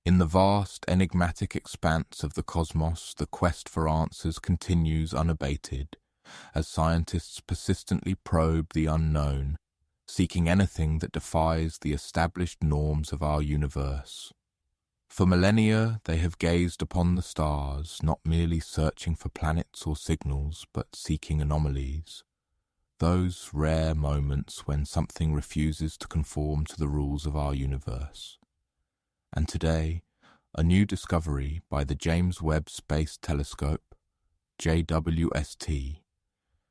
In the vast, enigmatic expanse of the cosmos, the quest for answers continues unabated, as scientists persistently probe the unknown, seeking anything that defies the established norms of our universe. For millennia, they have gazed upon the stars, not merely searching for planets or signals, but seeking anomalies. Those rare moments when something refuses to conform to the rules of our universe. And today, a new discovery by the James Webb Space Telescope, JWST,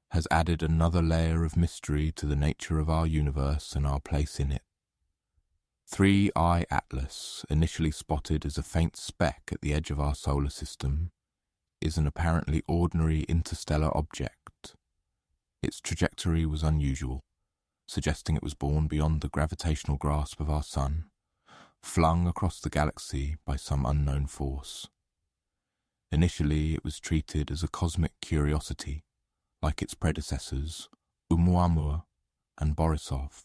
has added another layer of mystery to the nature of our universe and our place in it. 3I Atlas, initially spotted as a faint speck at the edge of our solar system, is an apparently ordinary interstellar object. Its trajectory was unusual, suggesting it was born beyond the gravitational grasp of our Sun, flung across the galaxy by some unknown force. Initially, it was treated as a cosmic curiosity, like its predecessors, Oumuamua and Borisov.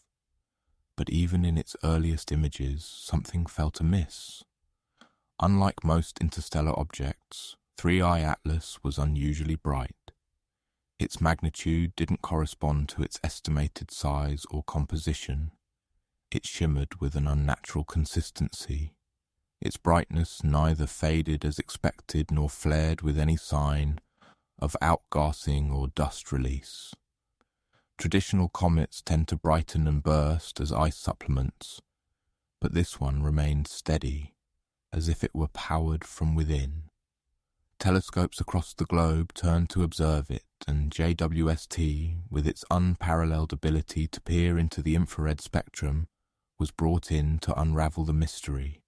But even in its earliest images, something felt amiss. Unlike most interstellar objects, 3I Atlas was unusually bright. Its magnitude didn't correspond to its estimated size or composition. It shimmered with an unnatural consistency. Its brightness neither faded as expected nor flared with any sign of outgassing or dust release. Traditional comets tend to brighten and burst as ice supplements, but this one remained steady, as if it were powered from within. Telescopes across the globe turned to observe it, and JWST, with its unparalleled ability to peer into the infrared spectrum, was brought in to unravel the mystery.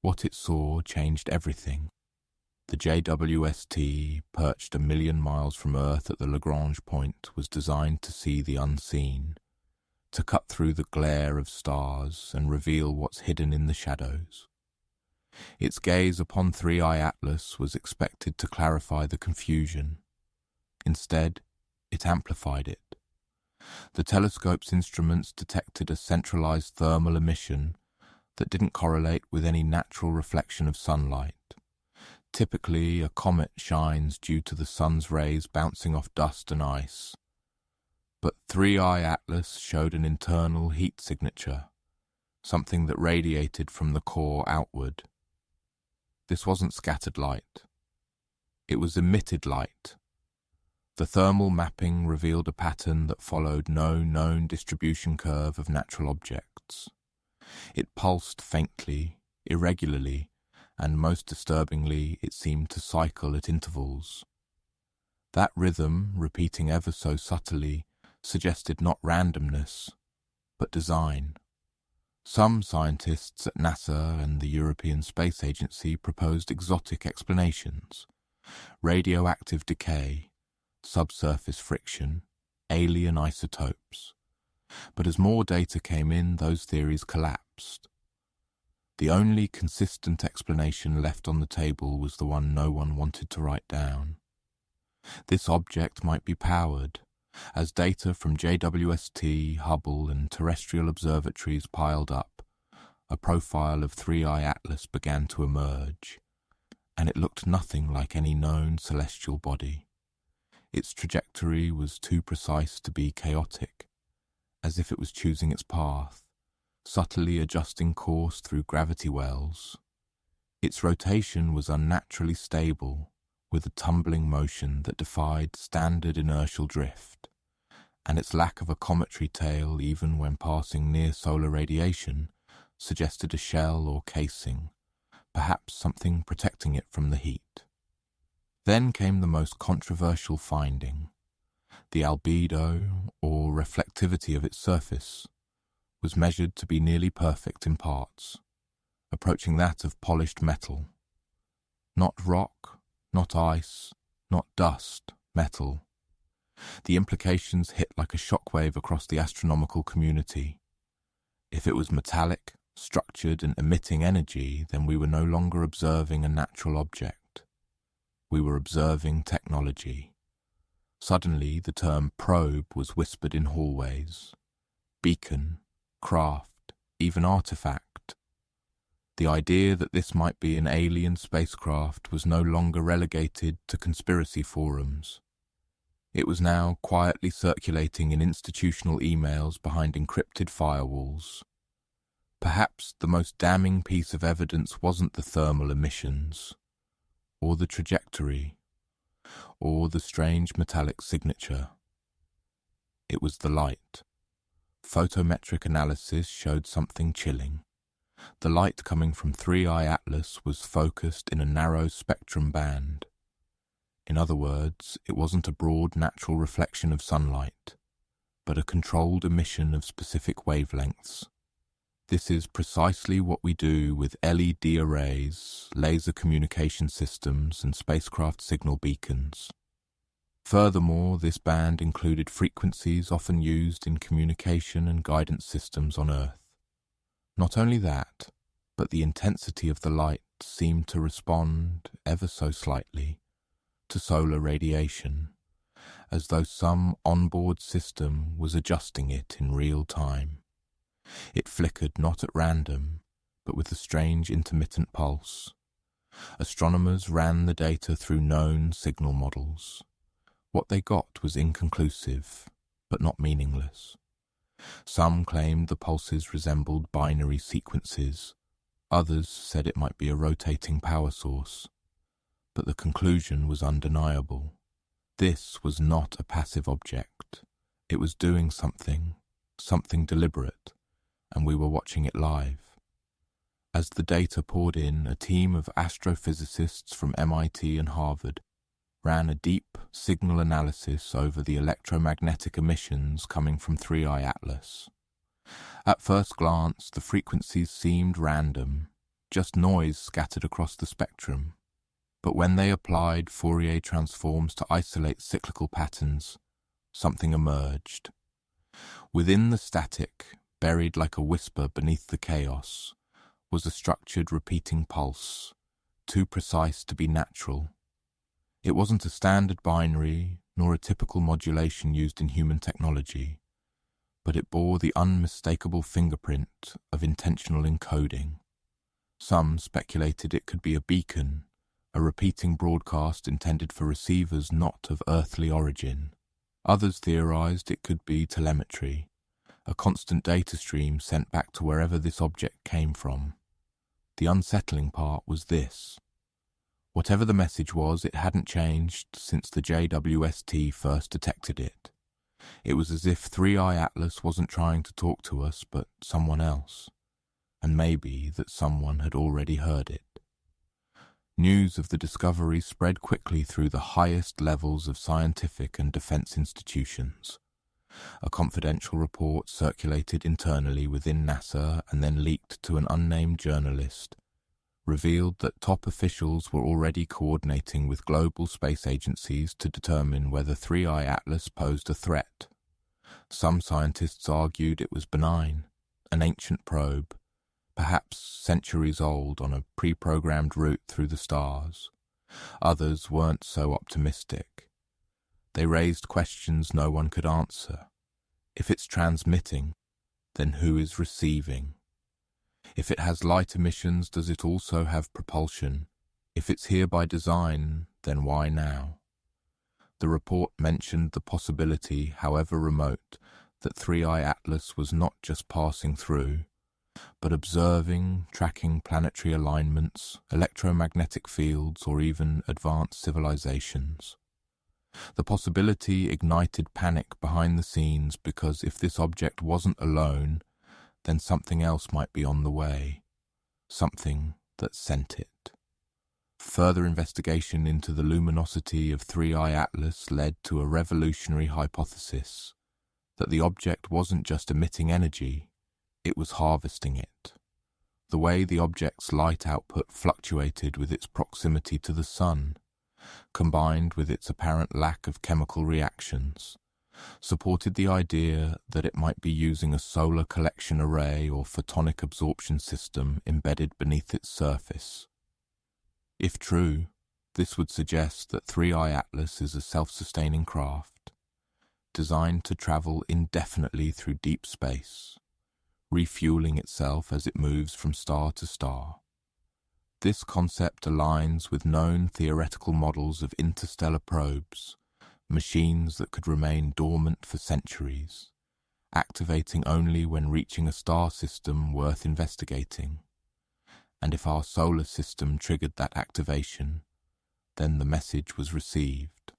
What it saw changed everything. The JWST, perched 1 million miles from Earth at the Lagrange point, was designed to see the unseen, to cut through the glare of stars and reveal what's hidden in the shadows. Its gaze upon 3I Atlas was expected to clarify the confusion. Instead, it amplified it. The telescope's instruments detected a centralized thermal emission that didn't correlate with any natural reflection of sunlight. Typically, a comet shines due to the sun's rays bouncing off dust and ice. But 3I Atlas showed an internal heat signature, something that radiated from the core outward. This wasn't scattered light. It was emitted light. The thermal mapping revealed a pattern that followed no known distribution curve of natural objects. It pulsed faintly, irregularly, and most disturbingly, it seemed to cycle at intervals. That rhythm, repeating ever so subtly, suggested not randomness, but design. Some scientists at NASA and the European Space Agency proposed exotic explanations: radioactive decay, subsurface friction, alien isotopes. But as more data came in, those theories collapsed. The only consistent explanation left on the table was the one no one wanted to write down. This object might be powered. As data from JWST, Hubble, and terrestrial observatories piled up, a profile of 3I Atlas began to emerge, and it looked nothing like any known celestial body. Its trajectory was too precise to be chaotic, as if it was choosing its path, subtly adjusting course through gravity wells. Its rotation was unnaturally stable, with a tumbling motion that defied standard inertial drift, and its lack of a cometary tail even when passing near solar radiation suggested a shell or casing, perhaps something protecting it from the heat. Then came the most controversial finding. The albedo, or reflectivity of its surface, was measured to be nearly perfect in parts, approaching that of polished metal. Not rock, not ice, not dust, metal. The implications hit like a shockwave across the astronomical community. If it was metallic, structured and emitting energy, then we were no longer observing a natural object. We were observing technology. Suddenly, the term probe was whispered in hallways. Beacon, craft, even artifact. The idea that this might be an alien spacecraft was no longer relegated to conspiracy forums. It was now quietly circulating in institutional emails behind encrypted firewalls. Perhaps the most damning piece of evidence wasn't the thermal emissions, or the trajectory, or the strange metallic signature. It was the light. Photometric analysis showed something chilling. The light coming from 3I Atlas was focused in a narrow spectrum band. In other words, it wasn't a broad natural reflection of sunlight, but a controlled emission of specific wavelengths. This is precisely what we do with LED arrays, laser communication systems, and spacecraft signal beacons. Furthermore, this band included frequencies often used in communication and guidance systems on Earth. Not only that, but the intensity of the light seemed to respond, ever so slightly, to solar radiation, as though some onboard system was adjusting it in real time. It flickered not at random, but with a strange intermittent pulse. Astronomers ran the data through known signal models. What they got was inconclusive, but not meaningless. Some claimed the pulses resembled binary sequences. Others said it might be a rotating power source. But the conclusion was undeniable. This was not a passive object. It was doing something deliberate, and we were watching it live. As the data poured in, a team of astrophysicists from MIT and Harvard ran a deep signal analysis over the electromagnetic emissions coming from 3I Atlas. At first glance, the frequencies seemed random, just noise scattered across the spectrum. But when they applied Fourier transforms to isolate cyclical patterns, something emerged. Within the static, buried like a whisper beneath the chaos, was a structured repeating pulse, too precise to be natural. It wasn't a standard binary, nor a typical modulation used in human technology, but it bore the unmistakable fingerprint of intentional encoding. Some speculated it could be a beacon, a repeating broadcast intended for receivers not of earthly origin. Others theorized it could be telemetry, a constant data stream sent back to wherever this object came from. The unsettling part was this. Whatever the message was, it hadn't changed since the JWST first detected it. It was as if 3I Atlas wasn't trying to talk to us, but someone else. And maybe that someone had already heard it. News of the discovery spread quickly through the highest levels of scientific and defense institutions. A confidential report circulated internally within NASA and then leaked to an unnamed journalist revealed that top officials were already coordinating with global space agencies to determine whether 3I Atlas posed a threat. Some scientists argued it was benign, an ancient probe, perhaps centuries old on a pre-programmed route through the stars. Others weren't so optimistic. They raised questions no one could answer. If it's transmitting, then who is receiving? If it has light emissions, does it also have propulsion? If it's here by design, then why now? The report mentioned the possibility, however remote, that 3I Atlas was not just passing through, but observing, tracking planetary alignments, electromagnetic fields, or even advanced civilizations. The possibility ignited panic behind the scenes because if this object wasn't alone, then something else might be on the way, something that sent it. Further investigation into the luminosity of 3I Atlas led to a revolutionary hypothesis that the object wasn't just emitting energy, it was harvesting it. The way the object's light output fluctuated with its proximity to the sun, combined with its apparent lack of chemical reactions, supported the idea that it might be using a solar collection array or photonic absorption system embedded beneath its surface. If true, this would suggest that 3I Atlas is a self-sustaining craft, designed to travel indefinitely through deep space, refueling itself as it moves from star to star. This concept aligns with known theoretical models of interstellar probes, machines that could remain dormant for centuries, activating only when reaching a star system worth investigating. And if our solar system triggered that activation, then the message was received.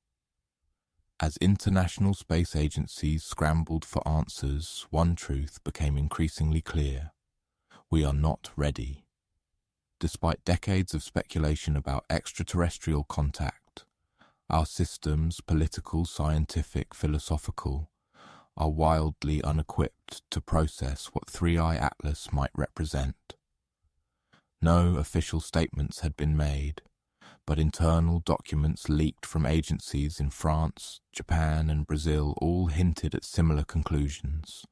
As international space agencies scrambled for answers, one truth became increasingly clear: we are not ready. Despite decades of speculation about extraterrestrial contact, our systems, political, scientific, philosophical, are wildly unequipped to process what 3i Atlas might represent. No official statements had been made, but internal documents leaked from agencies in France, Japan, and Brazil all hinted at similar conclusions: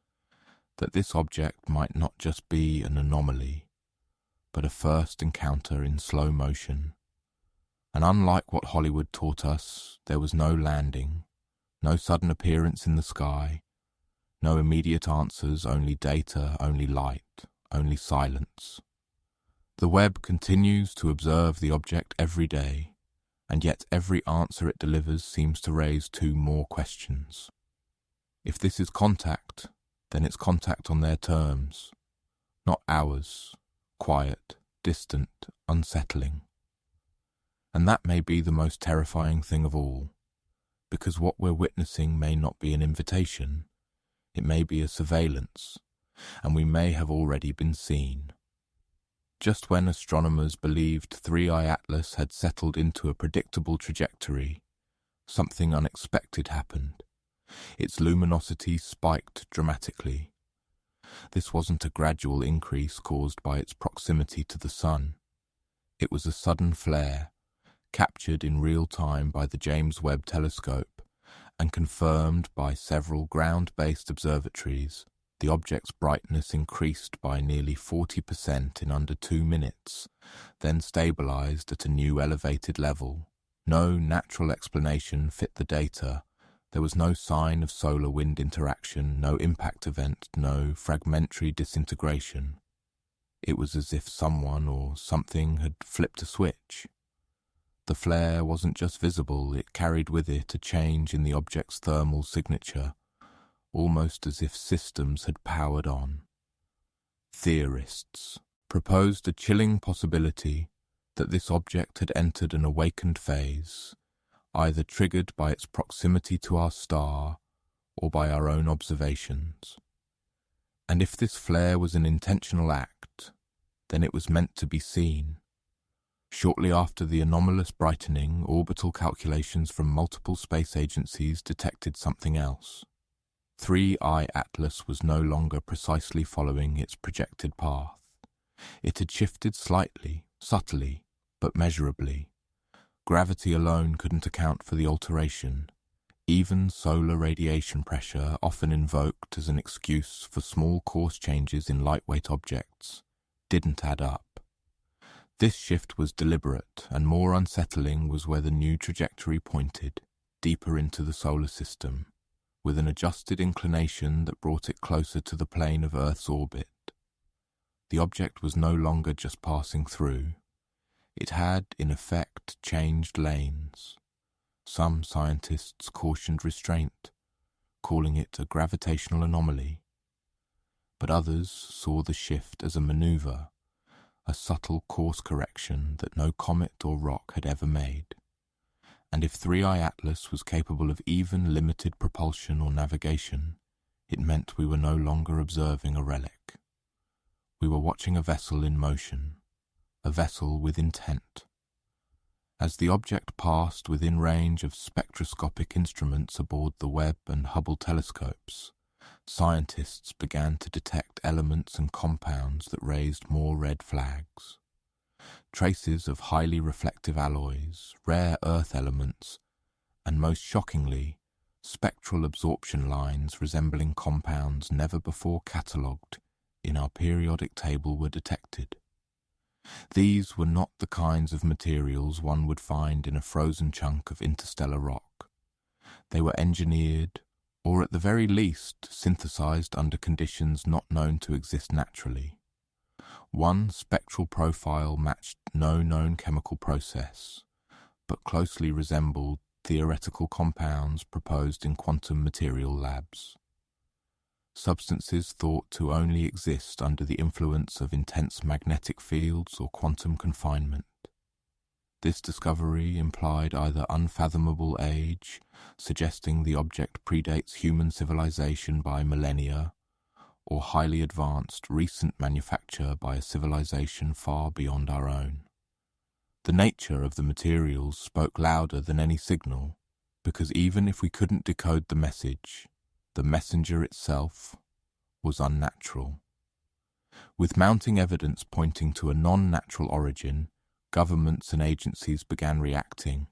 that this object might not just be an anomaly, but a first encounter in slow motion. And unlike what Hollywood taught us, there was no landing, no sudden appearance in the sky, no immediate answers, only data, only light, only silence. The Webb continues to observe the object every day, and yet every answer it delivers seems to raise two more questions. If this is contact, then it's contact on their terms, not ours, quiet, distant, unsettling. And that may be the most terrifying thing of all, because what we're witnessing may not be an invitation, it may be a surveillance, and we may have already been seen. Just when astronomers believed 3i Atlas had settled into a predictable trajectory, something unexpected happened. Its luminosity spiked dramatically. This wasn't a gradual increase caused by its proximity to the Sun. It was a sudden flare, captured in real time by the James Webb Telescope and confirmed by several ground-based observatories. The object's brightness increased by nearly 40% in under 2 minutes, then stabilized at a new elevated level. No natural explanation fit the data. There was no sign of solar-wind interaction, no impact event, no fragmentary disintegration. It was as if someone or something had flipped a switch. The flare wasn't just visible, it carried with it a change in the object's thermal signature, almost as if systems had powered on. Theorists proposed a chilling possibility that this object had entered an awakened phase, either triggered by its proximity to our star or by our own observations. And if this flare was an intentional act, then it was meant to be seen. Shortly after the anomalous brightening, orbital calculations from multiple space agencies detected something else. 3i Atlas was no longer precisely following its projected path. It had shifted slightly, subtly, but measurably. Gravity alone couldn't account for the alteration. Even solar radiation pressure, often invoked as an excuse for small course changes in lightweight objects, didn't add up. This shift was deliberate, and more unsettling was where the new trajectory pointed, deeper into the solar system, with an adjusted inclination that brought it closer to the plane of Earth's orbit. The object was no longer just passing through. It had, in effect, changed lanes. Some scientists cautioned restraint, calling it a gravitational anomaly. But others saw the shift as a maneuver, a subtle course correction that no comet or rock had ever made. And if 3i Atlas was capable of even limited propulsion or navigation, it meant we were no longer observing a relic. We were watching a vessel in motion, a vessel with intent. As the object passed within range of spectroscopic instruments aboard the Webb and Hubble telescopes, scientists began to detect elements and compounds that raised more red flags. Traces of highly reflective alloys, rare earth elements, and most shockingly, spectral absorption lines resembling compounds never before catalogued in our periodic table were detected. These were not the kinds of materials one would find in a frozen chunk of interstellar rock. They were engineered, or at the very least synthesized under conditions not known to exist naturally. One spectral profile matched no known chemical process, but closely resembled theoretical compounds proposed in quantum material labs. Substances thought to only exist under the influence of intense magnetic fields or quantum confinement. This discovery implied either unfathomable age, suggesting the object predates human civilization by millennia, or highly advanced recent manufacture by a civilization far beyond our own. The nature of the materials spoke louder than any signal, because even if we couldn't decode the message, the messenger itself was unnatural. With mounting evidence pointing to a non-natural origin, governments and agencies began reacting,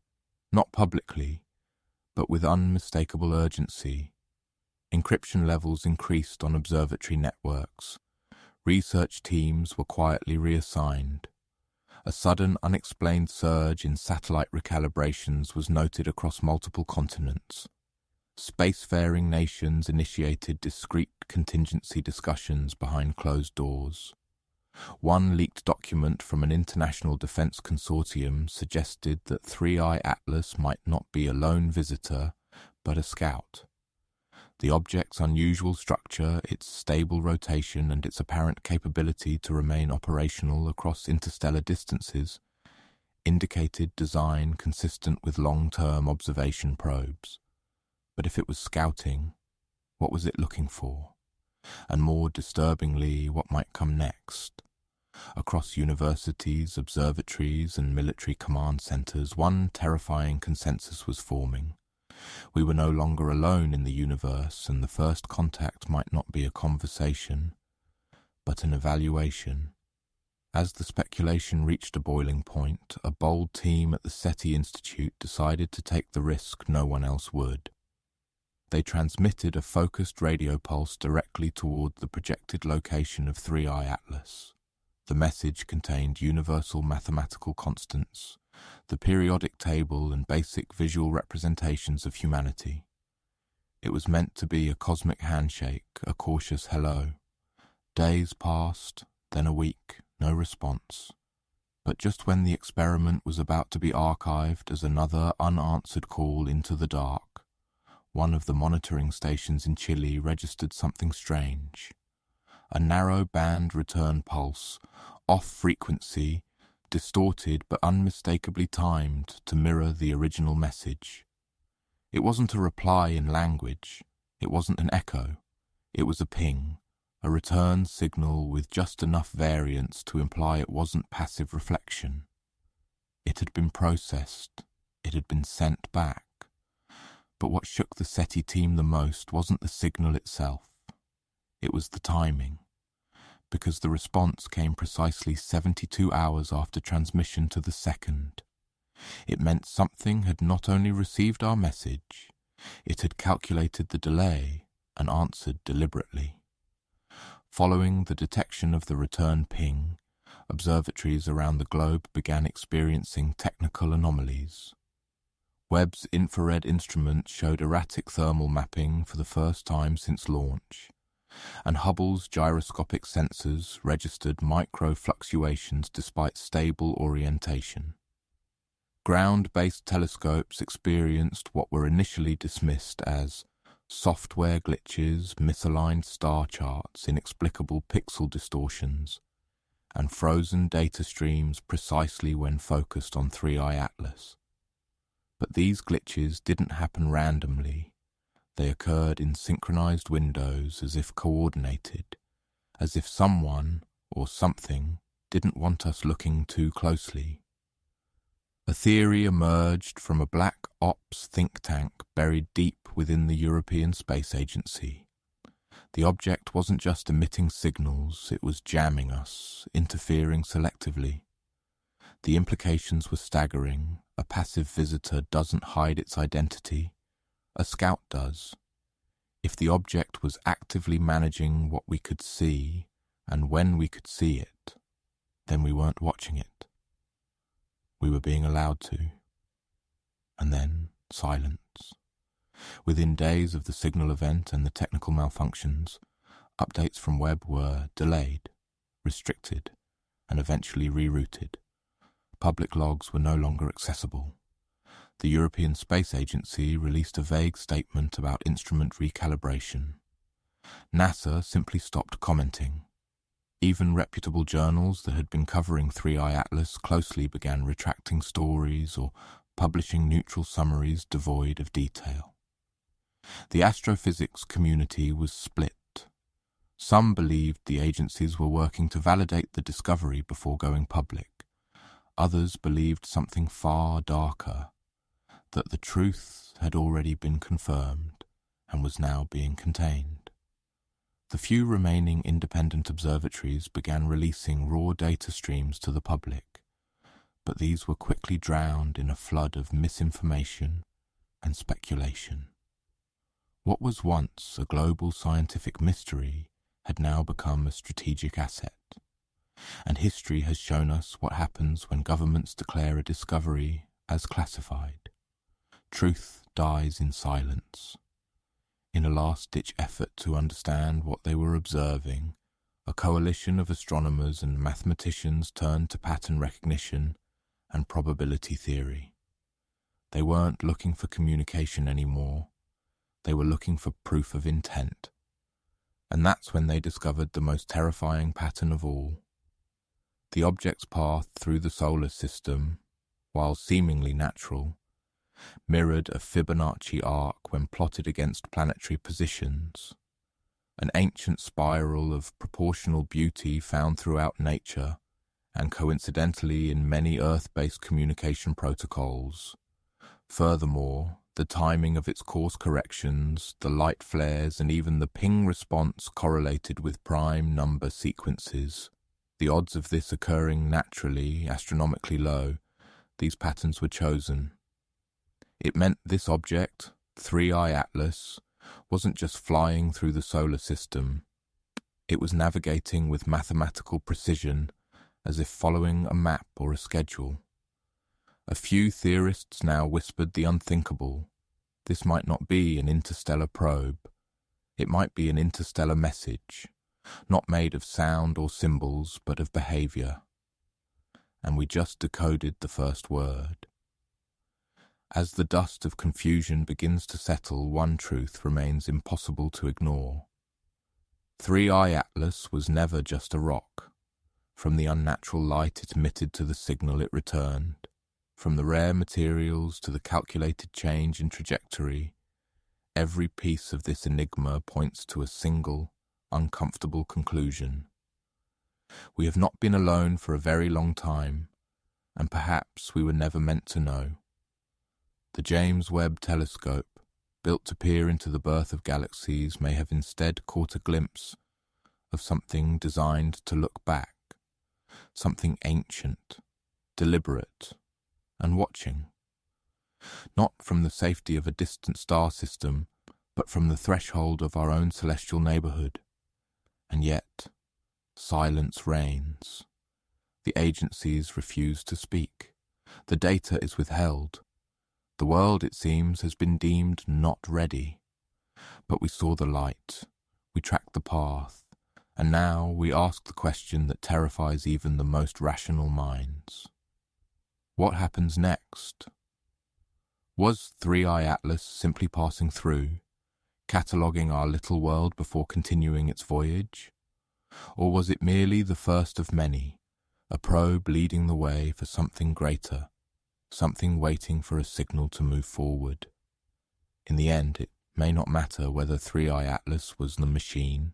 not publicly, but with unmistakable urgency. Encryption levels increased on observatory networks. Research teams were quietly reassigned. A sudden, unexplained surge in satellite recalibrations was noted across multiple continents. Spacefaring nations initiated discreet contingency discussions behind closed doors. One leaked document from an international defense consortium suggested that 3I Atlas might not be a lone visitor, but a scout. The object's unusual structure, its stable rotation, and its apparent capability to remain operational across interstellar distances indicated design consistent with long-term observation probes. But if it was scouting, what was it looking for? And more disturbingly, what might come next? Across universities, observatories, and military command centers, one terrifying consensus was forming. We were no longer alone in the universe, and the first contact might not be a conversation, but an evaluation. As the speculation reached a boiling point, a bold team at the SETI Institute decided to take the risk no one else would. They transmitted a focused radio pulse directly toward the projected location of 3I Atlas. The message contained universal mathematical constants, the periodic table, and basic visual representations of humanity. It was meant to be a cosmic handshake, a cautious hello. Days passed, then a week, no response. But just when the experiment was about to be archived as another unanswered call into the dark, one of the monitoring stations in Chile registered something strange. A narrow band return pulse, off frequency, distorted but unmistakably timed to mirror the original message. It wasn't a reply in language, it wasn't an echo, it was a ping, a return signal with just enough variance to imply it wasn't passive reflection. It had been processed, it had been sent back. But what shook the SETI team the most wasn't the signal itself, it was the timing. Because the response came precisely 72 hours after transmission to the second. It meant something had not only received our message, it had calculated the delay and answered deliberately. Following the detection of the return ping, observatories around the globe began experiencing technical anomalies. Webb's infrared instrument showed erratic thermal mapping for the first time since launch, and Hubble's gyroscopic sensors registered micro fluctuations despite stable orientation. Ground-based telescopes experienced what were initially dismissed as software glitches, misaligned star charts, inexplicable pixel distortions, and frozen data streams precisely when focused on 3I Atlas. But these glitches didn't happen randomly. They occurred in synchronized windows, as if coordinated, as if someone or something didn't want us looking too closely. A theory emerged from a black ops think tank buried deep within the European Space Agency. The object wasn't just emitting signals, it was jamming us, interfering selectively. The implications were staggering. A passive visitor doesn't hide its identity. A scout does. If the object was actively managing what we could see and when we could see it, then we weren't watching it. We were being allowed to. And then silence. Within days of the signal event and the technical malfunctions, updates from Webb were delayed, restricted, and eventually rerouted. Public logs were no longer accessible. The European Space Agency released a vague statement about instrument recalibration. NASA simply stopped commenting. Even reputable journals that had been covering 3I Atlas closely began retracting stories or publishing neutral summaries devoid of detail. The astrophysics community was split. Some believed the agencies were working to validate the discovery before going public. Others believed something far darker, that the truth had already been confirmed and was now being contained. The few remaining independent observatories began releasing raw data streams to the public, but these were quickly drowned in a flood of misinformation and speculation. What was once a global scientific mystery had now become a strategic asset, and history has shown us what happens when governments declare a discovery as classified. Truth dies in silence. In a last-ditch effort to understand what they were observing, a coalition of astronomers and mathematicians turned to pattern recognition and probability theory. They weren't looking for communication anymore. They were looking for proof of intent. And that's when they discovered the most terrifying pattern of all. The object's path through the solar system, while seemingly natural, mirrored a Fibonacci arc when plotted against planetary positions, an ancient spiral of proportional beauty found throughout nature and coincidentally in many Earth-based communication protocols. Furthermore, the timing of its course corrections, the light flares, and even the ping response correlated with prime number sequences. The odds of this occurring naturally, astronomically low, these patterns were chosen. It meant this object, 3I Atlas, wasn't just flying through the solar system. It was navigating with mathematical precision, as if following a map or a schedule. A few theorists now whispered the unthinkable. This might not be an interstellar probe. It might be an interstellar message, not made of sound or symbols, but of behavior. And we just decoded the first word. As the dust of confusion begins to settle, one truth remains impossible to ignore. 3I Atlas was never just a rock. From the unnatural light it emitted to the signal it returned, from the rare materials to the calculated change in trajectory, every piece of this enigma points to a single, uncomfortable conclusion. We have not been alone for a very long time, and perhaps we were never meant to know. The James Webb Telescope, built to peer into the birth of galaxies, may have instead caught a glimpse of something designed to look back, something ancient, deliberate, and watching. Not from the safety of a distant star system, but from the threshold of our own celestial neighborhood. And yet, silence reigns. The agencies refuse to speak. The data is withheld. The world, it seems, has been deemed not ready. But we saw the light, we tracked the path, and now we ask the question that terrifies even the most rational minds. What happens next? Was 3I Atlas simply passing through, cataloguing our little world before continuing its voyage? Or was it merely the first of many, a probe leading the way for something greater, something waiting for a signal to move forward? In the end, it may not matter whether 3I Atlas was the machine,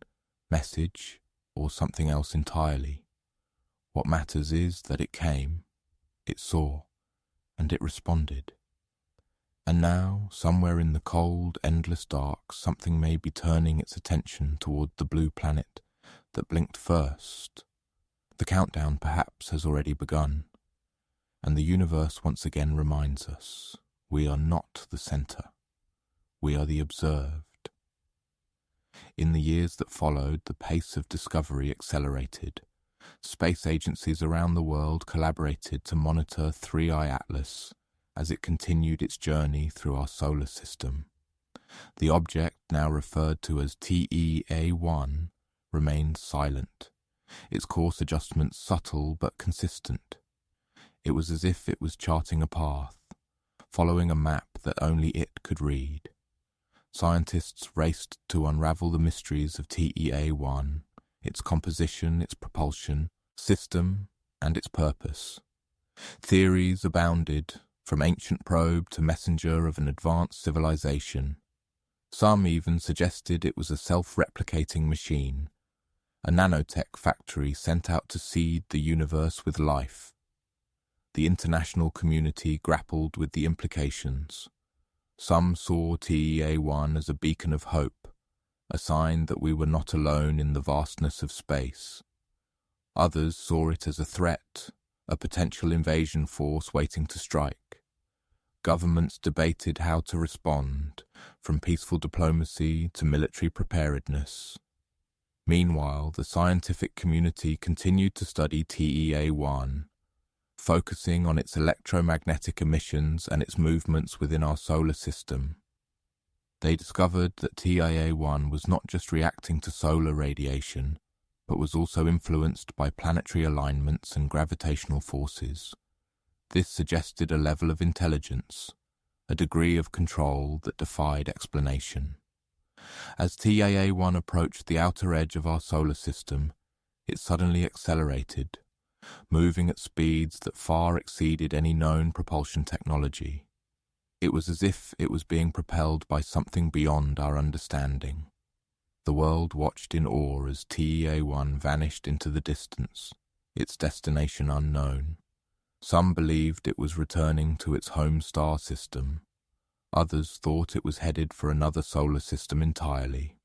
message, or something else entirely. What matters is that it came, it saw, and it responded. And now, somewhere in the cold, endless dark, something may be turning its attention toward the blue planet that blinked first. The countdown perhaps has already begun, and the universe once again reminds us, we are not the center. We are the observed. In the years that followed, the pace of discovery accelerated. Space agencies around the world collaborated to monitor 3I Atlas as it continued its journey through our solar system. The object, now referred to as TEA-1, remained silent, its course adjustments subtle but consistent. It was as if it was charting a path, following a map that only it could read. Scientists raced to unravel the mysteries of TEA-1, its composition, its propulsion system, and its purpose. Theories abounded, from ancient probe to messenger of an advanced civilization. Some even suggested it was a self-replicating machine, a nanotech factory sent out to seed the universe with life. The international community grappled with the implications. Some saw TEA-1 as a beacon of hope, a sign that we were not alone in the vastness of space. Others saw it as a threat, a potential invasion force waiting to strike. Governments debated how to respond, from peaceful diplomacy to military preparedness. Meanwhile, the scientific community continued to study TEA-1, focusing on its electromagnetic emissions and its movements within our solar system. They discovered that TEA-1 was not just reacting to solar radiation, but was also influenced by planetary alignments and gravitational forces. This suggested a level of intelligence, a degree of control that defied explanation. As TEA-1 approached the outer edge of our solar system, it suddenly accelerated, moving at speeds that far exceeded any known propulsion technology. It was as if it was being propelled by something beyond our understanding. The world watched in awe as TEA-1 vanished into the distance, its destination unknown. Some believed it was returning to its home star system. Others thought it was headed for another solar system entirely.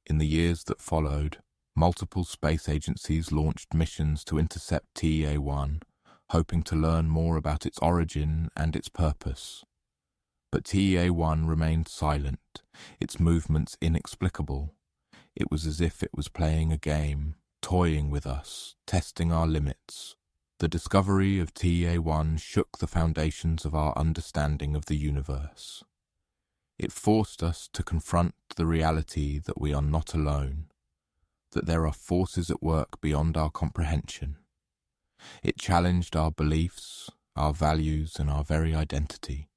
In the years that followed, multiple space agencies launched missions to intercept TEA-1, hoping to learn more about its origin and its purpose. But TEA-1 remained silent, its movements inexplicable. It was as if it was playing a game, toying with us, testing our limits. The discovery of TEA-1 shook the foundations of our understanding of the universe. It forced us to confront the reality that we are not alone, that there are forces at work beyond our comprehension. It challenged our beliefs, our values, and our very identity.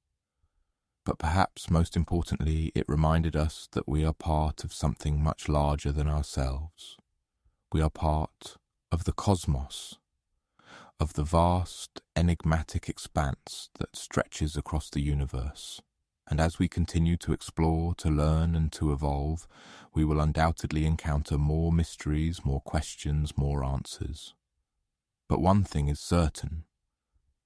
But perhaps most importantly, it reminded us that we are part of something much larger than ourselves. We are part of the cosmos, of the vast, enigmatic expanse that stretches across the universe. And as we continue to explore, to learn, and to evolve, we will undoubtedly encounter more mysteries, more questions, more answers. But one thing is certain: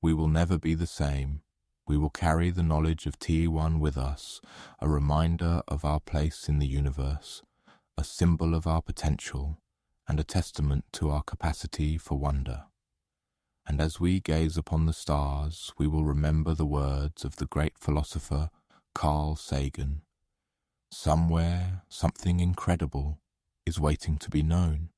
we will never be the same. We will carry the knowledge of TEA-1 with us, a reminder of our place in the universe, a symbol of our potential, and a testament to our capacity for wonder. And as we gaze upon the stars, we will remember the words of the great philosopher Carl Sagan: "Somewhere, something incredible is waiting to be known."